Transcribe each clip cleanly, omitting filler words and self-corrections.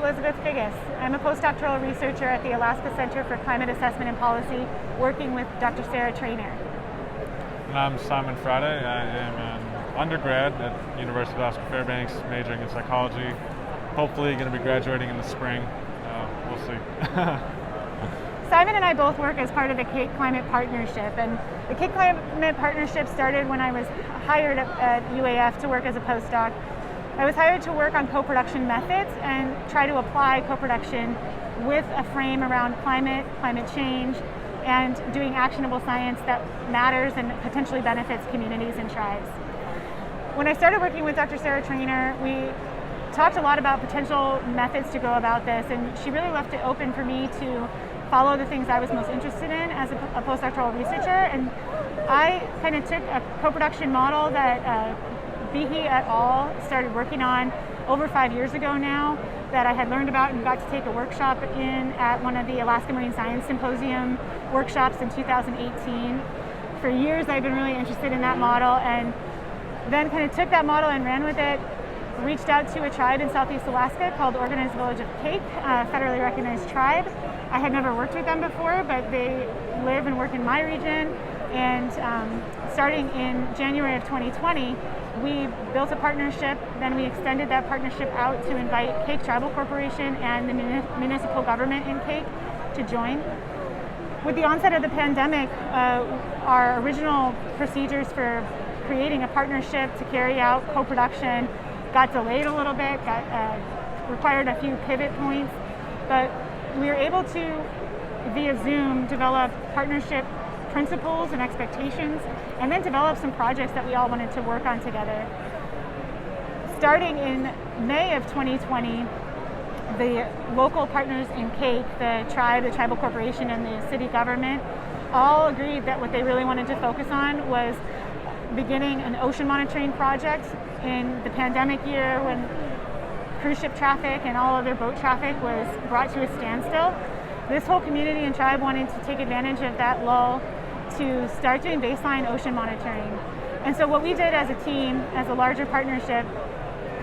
Elizabeth Figus. I'm a postdoctoral researcher at the Alaska Center for Climate Assessment and Policy, working with Dr. Sarah Traynor. And I'm Simon Friday. I am an undergrad at University of Alaska Fairbanks, majoring in psychology. Hopefully going to be graduating in the spring. We'll see. Simon and I both work as part of the Kake Climate Partnership, and the Kake Climate Partnership started when I was hired at UAF to work as a postdoc. I was hired to work on co-production methods and try to apply co-production with a frame around climate change, and doing actionable science that matters and potentially benefits communities and tribes. When I started working with Dr. Sarah Traynor, we talked a lot about potential methods to go about this, and she really left it open for me to follow the things I was most interested in as a postdoctoral researcher. And I kind of took a co-production model that Behe et al. Started working on over 5 years ago now, that I had learned about and got to take a workshop in at one of the Alaska Marine Science Symposium workshops in 2018. For years I've been really interested in that model, and then kind of took that model and ran with it. Reached out to a tribe in Southeast Alaska called the Organized Village of Kake, a federally recognized tribe. I had never worked with them before, but they live and work in my region. And starting in January of 2020, we built a partnership. Then we extended that partnership out to invite Kake Tribal Corporation and the municipal government in Kake to join. With the onset of the pandemic, our original procedures for creating a partnership to carry out co-production got delayed a little bit, required a few pivot points, but we were able to, via Zoom, develop partnership principles and expectations, and then develop some projects that we all wanted to work on together. Starting in May of 2020, the local partners in Kake, the tribe, the tribal corporation, and the city government all agreed that what they really wanted to focus on was beginning an ocean monitoring project in the pandemic year, when cruise ship traffic and all other boat traffic was brought to a standstill. This whole community and tribe wanted to take advantage of that lull to start doing baseline ocean monitoring. And so what we did as a team, as a larger partnership,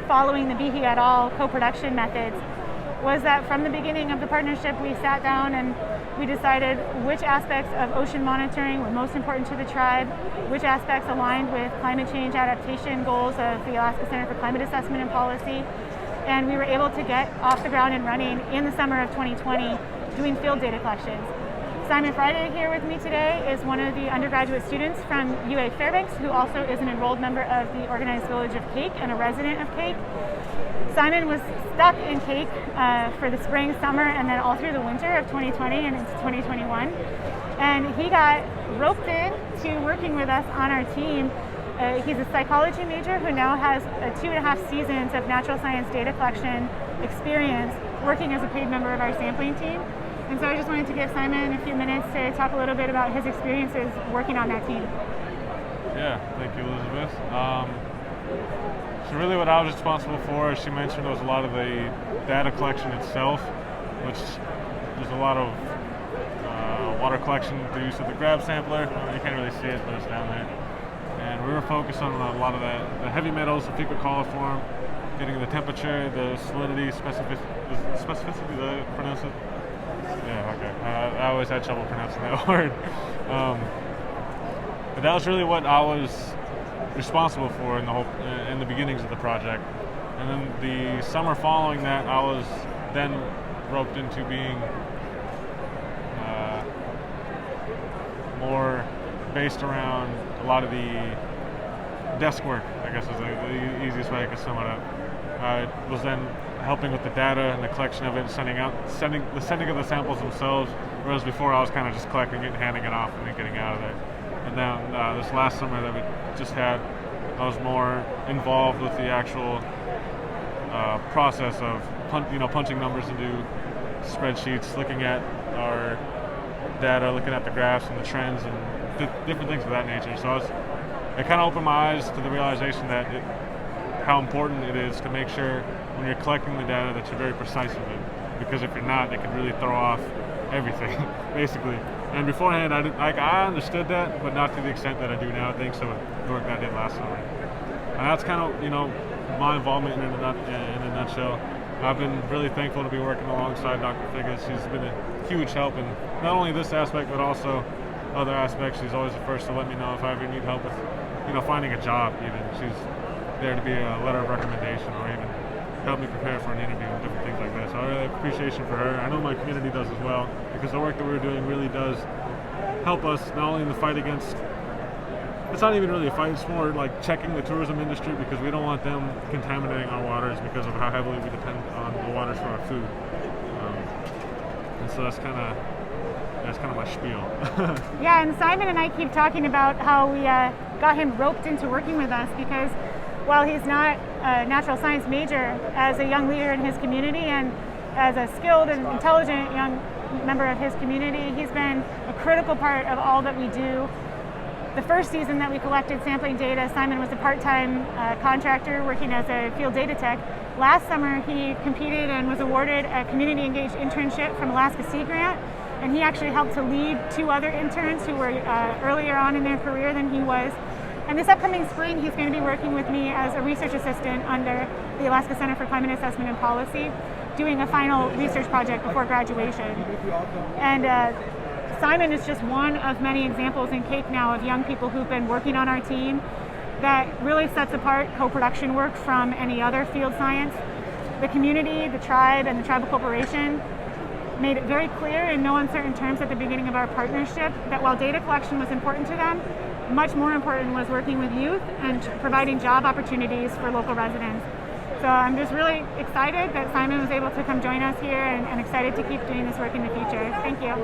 following the Behe et al. Co-production methods, was that from the beginning of the partnership, we sat down and we decided which aspects of ocean monitoring were most important to the tribe, which aspects aligned with climate change adaptation goals of the Alaska Center for Climate Assessment and Policy. And we were able to get off the ground and running in the summer of 2020, doing field data collections. Simon Friday here with me today is one of the undergraduate students from UAF Fairbanks, who also is an enrolled member of the Organized Village of Kake and a resident of Kake. Simon was stuck in Kake for the spring, summer, and then all through the winter of 2020 and into 2021. And he got roped in to working with us on our team. He's a psychology major who now has 2.5 seasons of natural science data collection experience working as a paid member of our sampling team. And so I just wanted to give Simon a few minutes to talk a little bit about his experiences working on that team. Yeah, thank you, Elizabeth. So really what I was responsible for, as she mentioned, was a lot of the data collection itself, which there's a lot of water collection through use of the grab sampler. You can't really see it, but it's down there. And we were focused on a lot of the heavy metals, the fecal coliform, getting the temperature, the salinity, specificity, did I pronounce it? Yeah, okay. I always had trouble pronouncing that word. But that was really what I was responsible for in the beginnings of the project. And then the summer following that, I was then roped into being more based around a lot of the desk work, I guess is the easiest way I could sum it up. I was then helping with the data and the collection of it, sending of the samples themselves, whereas before I was kind of just collecting it and handing it off and then getting out of there. And then this last summer that we just had, I was more involved with the actual process of punching numbers into spreadsheets, looking at our data, looking at the graphs and the trends and different things of that nature. So it kind of opened my eyes to the realization that how important it is to make sure when you're collecting the data that you're very precise with it, because if you're not, it can really throw off everything, basically. And beforehand, I understood that, but not to the extent that I do now, thanks to the work that I did last summer. And that's kind of, my involvement in a nutshell. I've been really thankful to be working alongside Dr. Figus. She's been a huge help in not only this aspect, but also other aspects. She's always the first to let me know if I ever need help with, finding a job even. She's there to be a letter of recommendation or even help me prepare for an interview and different things like that. So I really have appreciation for her. I know my community does as well, because the work that we're doing really does help us not only in the fight against, it's not even really a fight, it's more like checking the tourism industry, because we don't want them contaminating our waters because of how heavily we depend on the waters for our food. And so that's kind of my spiel. Yeah, and Simon and I keep talking about how we got him roped into working with us, because while he's not a natural science major, as a young leader in his community and as a skilled and intelligent young member of his community, he's been a critical part of all that we do. The first season that we collected sampling data, Simon was a part-time contractor working as a field data tech. Last summer, he competed and was awarded a community engaged internship from Alaska Sea Grant, and he actually helped to lead 2 other interns who were earlier on in their career than he was. And this upcoming spring, he's going to be working with me as a research assistant under the Alaska Center for Climate Assessment and Policy, doing a final research project before graduation. And Simon is just one of many examples in Kake now of young people who've been working on our team that really sets apart co-production work from any other field science. The community, the tribe, and the tribal corporation made it very clear in no uncertain terms at the beginning of our partnership that while data collection was important to them, much more important was working with youth and providing job opportunities for local residents. So I'm just really excited that Simon was able to come join us here, and excited to keep doing this work in the future. Thank you.